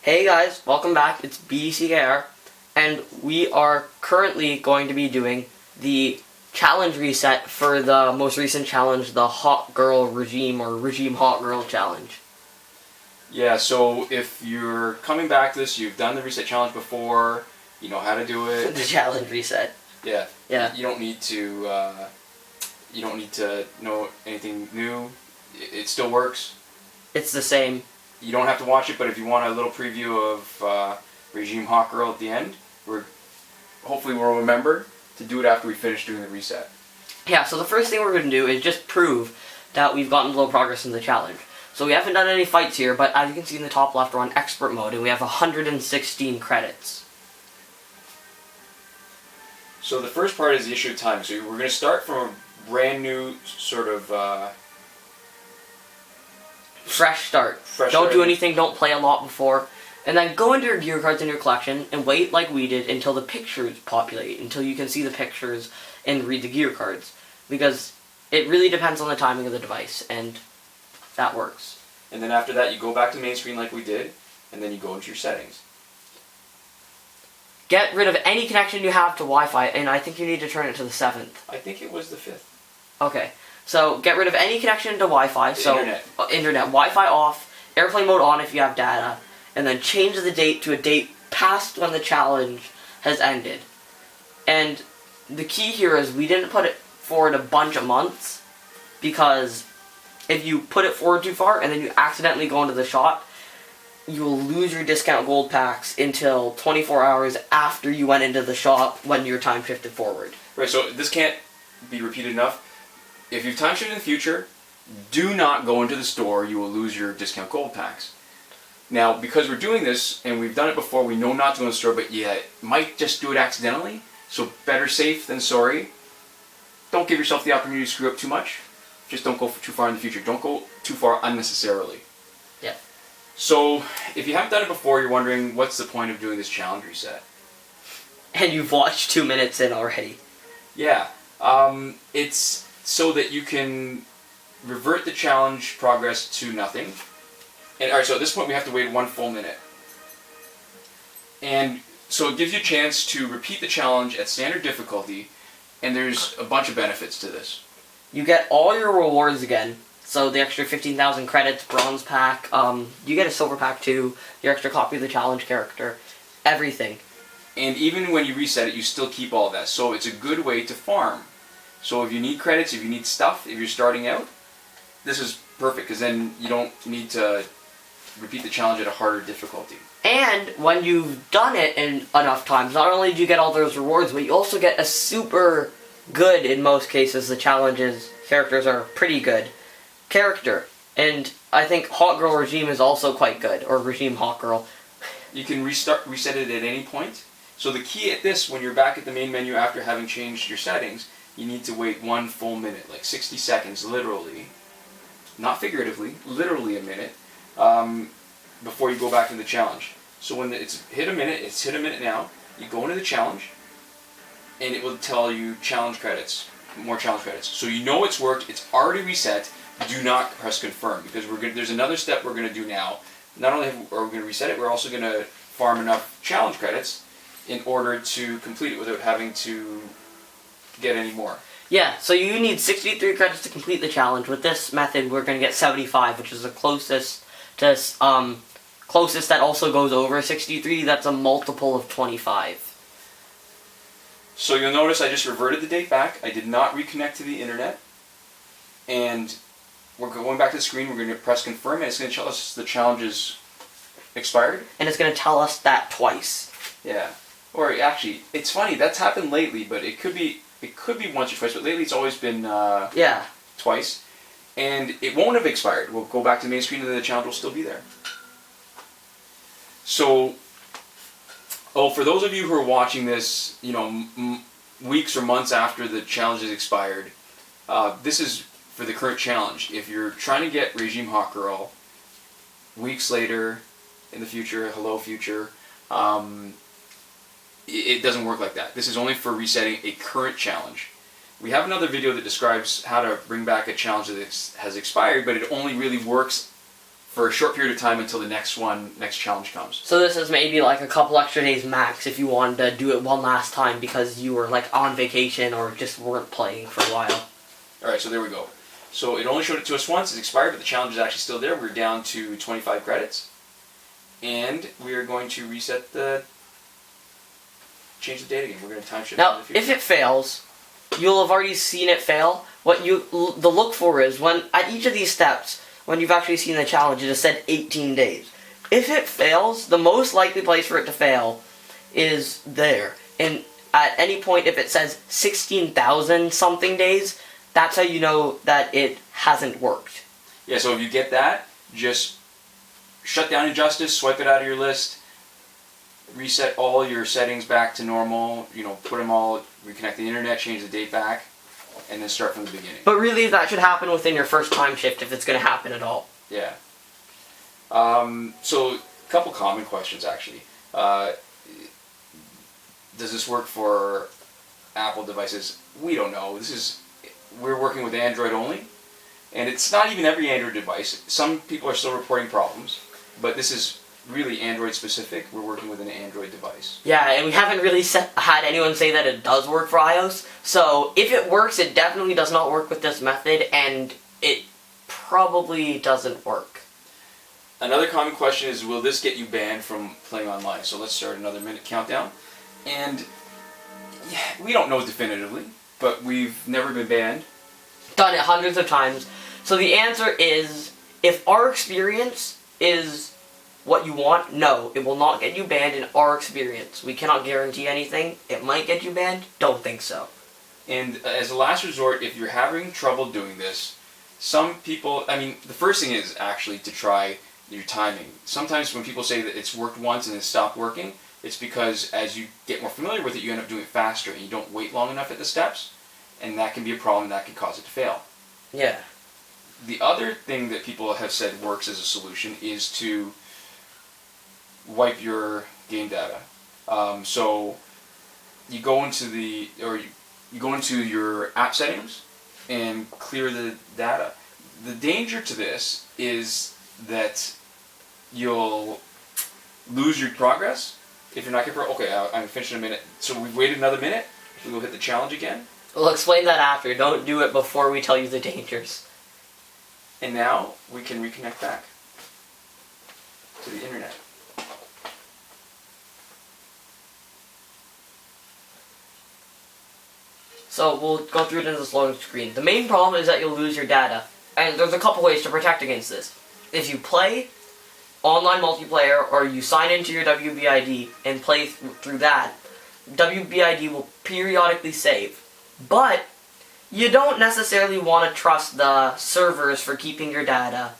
Hey guys, welcome back. It's BCKR, and we are currently going to be doing the challenge reset for the most recent challenge, the Hawkgirl Regime, or Regime Hawkgirl Challenge. Yeah, so if you're coming back to this, you've done the reset challenge before, you know how to do it. The challenge reset. Yeah. Yeah. You don't need to know anything new. It still works. It's the same. You don't have to watch it, but if you want a little preview of Regime Hawkgirl at the end, hopefully we'll remember to do it after we finish doing the reset. Yeah, so the first thing we're going to do is just prove that we've gotten low progress in the challenge. So we haven't done any fights here, but as you can see in the top left, we're on expert mode, and we have 116 credits. So the first part is the issue of timing. So we're going to start from a brand new sort of Fresh start. Don't do start. anything, don't play a lot before. And then go into your gear cards in your collection and wait like we did until the pictures populate, until you can see the pictures and read the gear cards. Because it really depends on the timing of the device, and that works. And then after that, you go back to the main screen like we did, and then you go into your settings. Get rid of any connection you have to Wi-Fi, and I think you need to turn it to the 7th. I think it was the 5th. Okay. So get rid of any connection to Wi-Fi. So Internet. Wi-Fi off, airplane mode on if you have data, and then change the date to a date past when the challenge has ended. And the key here is we didn't put it forward a bunch of months, because if you put it forward too far and then you accidentally go into the shot, you will lose your discount gold packs until 24 hours after you went into the shop when your time shifted forward. Right, so this can't be repeated enough. If you've time shifted in the future, do not go into the store. You will lose your discount gold packs. Now, because we're doing this, and we've done it before, we know not to go in the store, but yeah, might just do it accidentally. So better safe than sorry. Don't give yourself the opportunity to screw up too much. Just don't go too far in the future. Don't go too far unnecessarily. Yeah. So, if you haven't done it before, you're wondering, what's the point of doing this challenge reset? And you've watched 2 minutes in already. Yeah. It's so that you can revert the challenge progress to nothing. And alright, so at this point we have to wait 1 full minute. And so it gives you a chance to repeat the challenge at standard difficulty, and there's a bunch of benefits to this. You get all your rewards again. So the extra 15,000 credits, bronze pack, you get a silver pack too, your extra copy of the challenge character, everything. And even when you reset it, you still keep all of that. So it's a good way to farm. So if you need credits, if you need stuff, if you're starting out, this is perfect, because then you don't need to repeat the challenge at a harder difficulty. And when you've done it enough times, not only do you get all those rewards, but you also get a super good, in most cases, the challenges characters are pretty good, character. And I think Hawkgirl Regime is also quite good, or Regime Hawkgirl. You can reset it at any point. So the key at this, when you're back at the main menu after having changed your settings, you need to wait 1 full minute, like 60 seconds, literally, not figuratively, literally a minute, before you go back to the challenge. So when it's hit a minute now, you go into the challenge, and it will tell you challenge credits, more challenge credits. So you know it's worked, it's already reset. Do not press confirm, because there's another step we're going to do now. Not only are we going to reset it, we're also going to farm enough challenge credits in order to complete it without having to get any more. Yeah, so you need 63 credits to complete the challenge. With this method, we're going to get 75, which is the closest that also goes over 63. That's a multiple of 25. So you'll notice I just reverted the date back. I did not reconnect to the internet. And we're going back to the screen. We're going to press confirm, and it's going to tell us the challenge is expired. And it's going to tell us that twice. Yeah. Or actually, it's funny. That's happened lately, but it could be once or twice. But lately, it's always been twice. And it won't have expired. We'll go back to the main screen, and the challenge will still be there. So, for those of you who are watching this, weeks or months after the challenge is expired, this is for the current challenge. If you're trying to get Regime Hawkgirl weeks later in the future, hello future, it doesn't work like that. This is only for resetting a current challenge. We have another video that describes how to bring back a challenge that has expired, but it only really works for a short period of time until the next challenge comes. So this is maybe like a couple extra days max if you wanted to do it one last time because you were like on vacation or just weren't playing for a while. Alright, so there we go. So it only showed it to us once, it's expired, but the challenge is actually still there. We're down to 25 credits. And we are going to change the date again. We're going to time shift. Now, if it fails, you'll have already seen it fail. What the look for is when at each of these steps, when you've actually seen the challenge, it has said 18 days. If it fails, the most likely place for it to fail is there. And at any point, if it says 16,000 something days, that's how you know that it hasn't worked. Yeah, so if you get that, just shut down Injustice, swipe it out of your list, reset all your settings back to normal, put them all, reconnect the internet, change the date back, and then start from the beginning. But really, that should happen within your first time shift if it's going to happen at all. Yeah. So, a couple common questions, actually. Does this work for Apple devices? We don't know. We're working with Android only, and it's not even every Android device. Some people are still reporting problems, but this is really Android specific. We're working with an Android device. Yeah, and we haven't really had anyone say that it does work for iOS. So if it works, it definitely does not work with this method, and it probably doesn't work. Another common question is, will this get you banned from playing online? So let's start another minute countdown. And yeah, we don't know definitively, but we've never been banned. Done it hundreds of times. So the answer is, if our experience is what you want, no, it will not get you banned in our experience. We cannot guarantee anything. It might get you banned. Don't think so. And as a last resort, if you're having trouble doing this, some people, the first thing is actually to try your timing. Sometimes when people say that it's worked once and it stopped working, it's because as you get more familiar with it, you end up doing it faster and you don't wait long enough at the steps, and that can be a problem that can cause it to fail. Yeah. The other thing that people have said works as a solution is to wipe your game data. So you go into you go into your app settings and clear the data. The danger to this is that you'll lose your progress if you're not careful. Okay, I'm finished in a minute. So we've waited another minute. We will hit the challenge again. We'll explain that after. Don't do it before we tell you the dangers. And now we can reconnect back to the internet. So we'll go through it in this loading screen. The main problem is that you'll lose your data. And there's a couple ways to protect against this. If you play online multiplayer or you sign into your WBID and play through that, WBID will periodically save. But you don't necessarily want to trust the servers for keeping your data.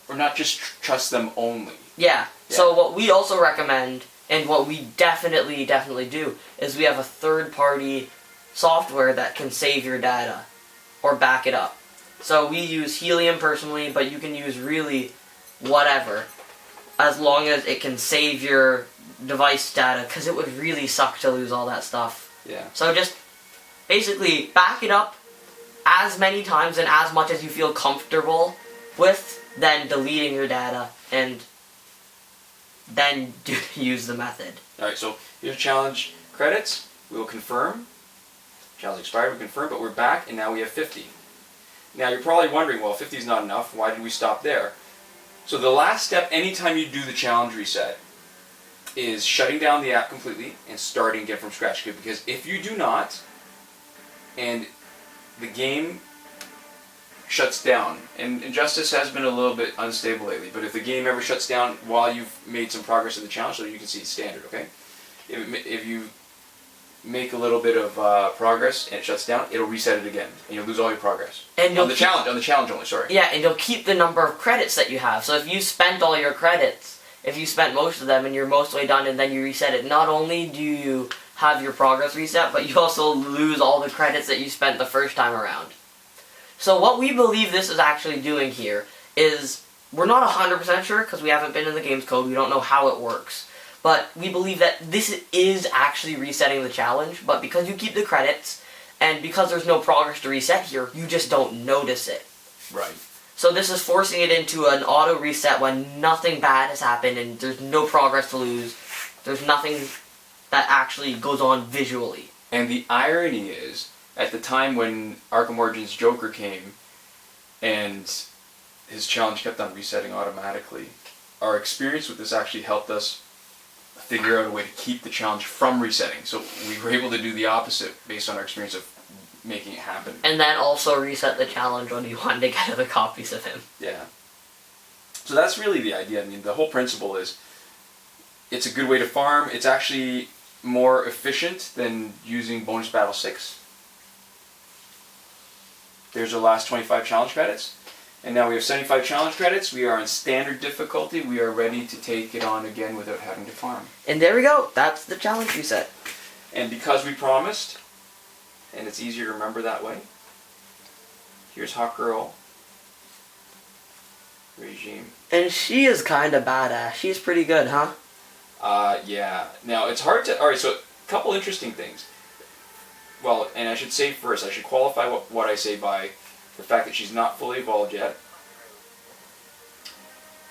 Or not just trust them only. Yeah. So what we also recommend, and what we definitely do, is we have a third-party software that can save your data or back it up. So we use Helium personally, but you can use really whatever, as long as it can save your device data, because it would really suck to lose all that stuff. Yeah. So just basically back it up as many times and as much as you feel comfortable with, then deleting your data, and then use the method. Alright, so here's challenge credits. We will confirm. Challenge expired, we confirm, but we're back, and now we have 50. Now you're probably wondering, well, 50 is not enough. Why did we stop there? So the last step, anytime you do the challenge reset, is shutting down the app completely and starting again from scratch. Because if you do not, and the game shuts down, and Injustice has been a little bit unstable lately, but if the game ever shuts down while you've made some progress in the challenge, so you can see it's standard, okay? If you make a little bit of progress and it shuts down, it'll reset it again, and you'll lose all your progress. And on the challenge only, sorry. Yeah, and you'll keep the number of credits that you have. So if you spent all your credits, if you spent most of them and you're mostly done and then you reset it, not only do you have your progress reset, but you also lose all the credits that you spent the first time around. So what we believe this is actually doing here is, we're not 100% sure because we haven't been in the game's code, we don't know how it works. But we believe that this is actually resetting the challenge, but because you keep the credits, and because there's no progress to reset here, you just don't notice it. Right. So this is forcing it into an auto reset when nothing bad has happened and there's no progress to lose. There's nothing that actually goes on visually. And the irony is, at the time when Arkham Origins Joker came and his challenge kept on resetting automatically, our experience with this actually helped us figure out a way to keep the challenge from resetting. So we were able to do the opposite based on our experience of making it happen. And then also reset the challenge when you wanted to get other copies of him. Yeah. So that's really the idea. I mean, the whole principle is it's a good way to farm. It's actually more efficient than using Bonus Battle 6. There's our last 25 challenge credits. And now we have 75 challenge credits. We are on standard difficulty. We are ready to take it on again without having to farm. And there we go. That's the challenge reset. And because we promised, and it's easier to remember that way, here's Hawkgirl Regime. And she is kind of badass. She's pretty good, huh? Yeah. Now, it's hard to... Alright, so a couple interesting things. Well, and I should say first, I should qualify what I say by the fact that she's not fully evolved yet.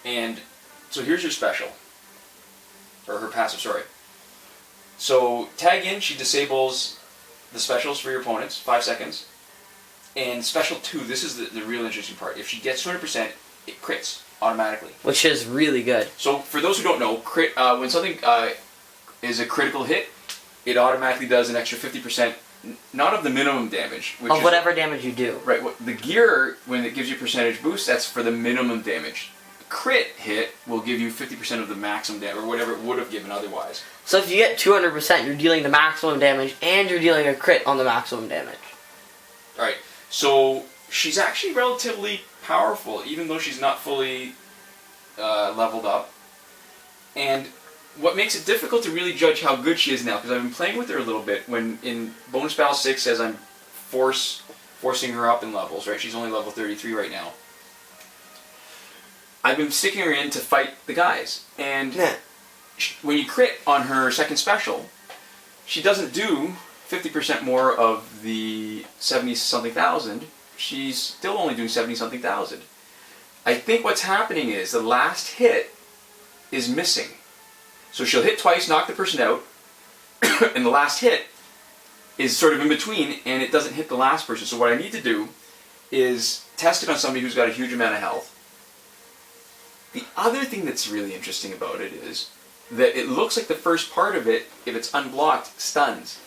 And so here's her special. Or her passive, sorry. So, tag in, she disables the specials for your opponents, 5 seconds. And special 2, this is the real interesting part. If she gets 200%, it crits automatically. Which is really good. So for those who don't know, when something is a critical hit, it automatically does an extra 50%, not of the minimum damage. Which of whatever damage you do. Right. The gear, when it gives you a percentage boost, that's for the minimum damage. Crit hit will give you 50% of the maximum damage, or whatever it would have given otherwise. So if you get 200%, you're dealing the maximum damage, and you're dealing a crit on the maximum damage. Alright, so she's actually relatively powerful, even though she's not fully leveled up. And what makes it difficult to really judge how good she is now, because I've been playing with her a little bit, when in Bonus Battle 6 says I'm forcing her up in levels, right? She's only level 33 right now. I've been sticking her in to fight the guys, and when you crit on her second special, she doesn't do 50% more of the 70-something thousand. She's still only doing 70-something thousand. I think what's happening is the last hit is missing. So she'll hit twice, knock the person out, and the last hit is sort of in between, and it doesn't hit the last person. So what I need to do is test it on somebody who's got a huge amount of health. The other thing that's really interesting about it is that it looks like the first part of it, if it's unblocked, stuns.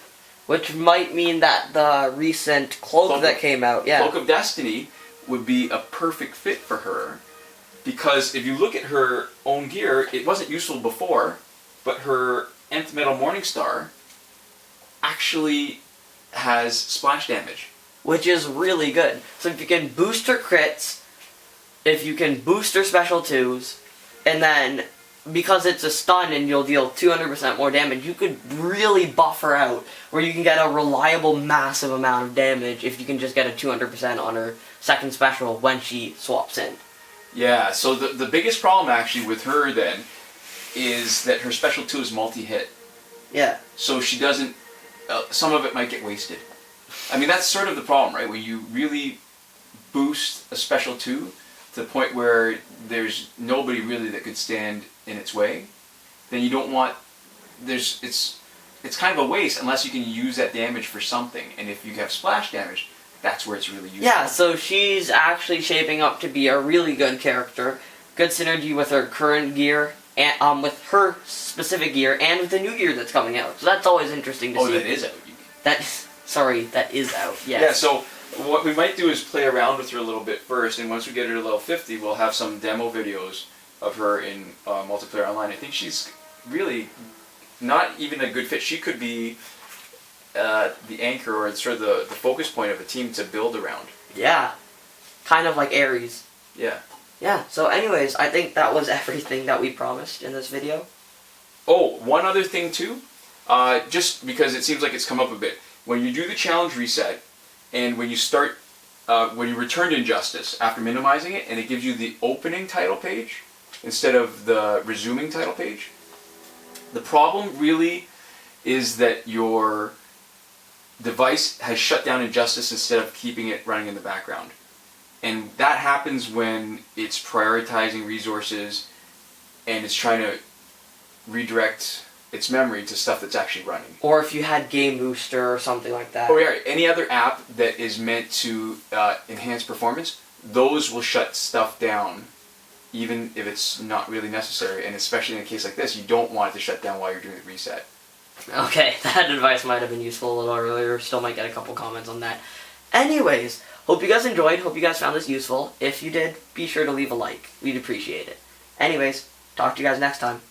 Which might mean that the recent cloak that came out, Cloak of Destiny would be a perfect fit for her. Because if you look at her own gear, it wasn't useful before, but her Nth Metal Morningstar actually has splash damage. Which is really good. So if you can boost her crits, if you can boost her special 2s, and then because it's a stun and you'll deal 200% more damage, you could really buff her out, where you can get a reliable massive amount of damage if you can just get a 200% on her second special when she swaps in. Yeah, so the biggest problem actually with her then is that her special 2 is multi-hit. Yeah. So she doesn't, some of it might get wasted. I mean, that's sort of the problem, right? When you really boost a special 2 to the point where there's nobody really that could stand in its way, then you don't want, it's kind of a waste unless you can use that damage for something. And if you have splash damage, that's where it's really useful. Yeah, so she's actually shaping up to be a really good character. Good synergy with her current gear, and with her specific gear, and with the new gear that's coming out. So that's always interesting to see. Oh, that is out, you mean? That is out, yes. Yeah, so what we might do is play around with her a little bit first, and once we get her to level 50, we'll have some demo videos of her in multiplayer online. I think she's really not even a good fit. She could be the anchor or sort of the focus point of a team to build around. Yeah. Kind of like Ares. Yeah. Yeah, so anyways, I think that was everything that we promised in this video. Oh, one other thing too, just because it seems like it's come up a bit. When you do the challenge reset, and when you start, when you return to Injustice after minimizing it, and it gives you the opening title page instead of the resuming title page, the problem really is that your device has shut down Injustice instead of keeping it running in the background. And that happens when it's prioritizing resources and it's trying to redirect its memory to stuff that's actually running. Or if you had Game Booster or something like that. Oh yeah, any other app that is meant to enhance performance, those will shut stuff down even if it's not really necessary. And especially in a case like this, you don't want it to shut down while you're doing the reset. Okay, that advice might have been useful a little earlier. Still might get a couple comments on that. Anyways, hope you guys enjoyed. Hope you guys found this useful. If you did, be sure to leave a like. We'd appreciate it. Anyways, talk to you guys next time.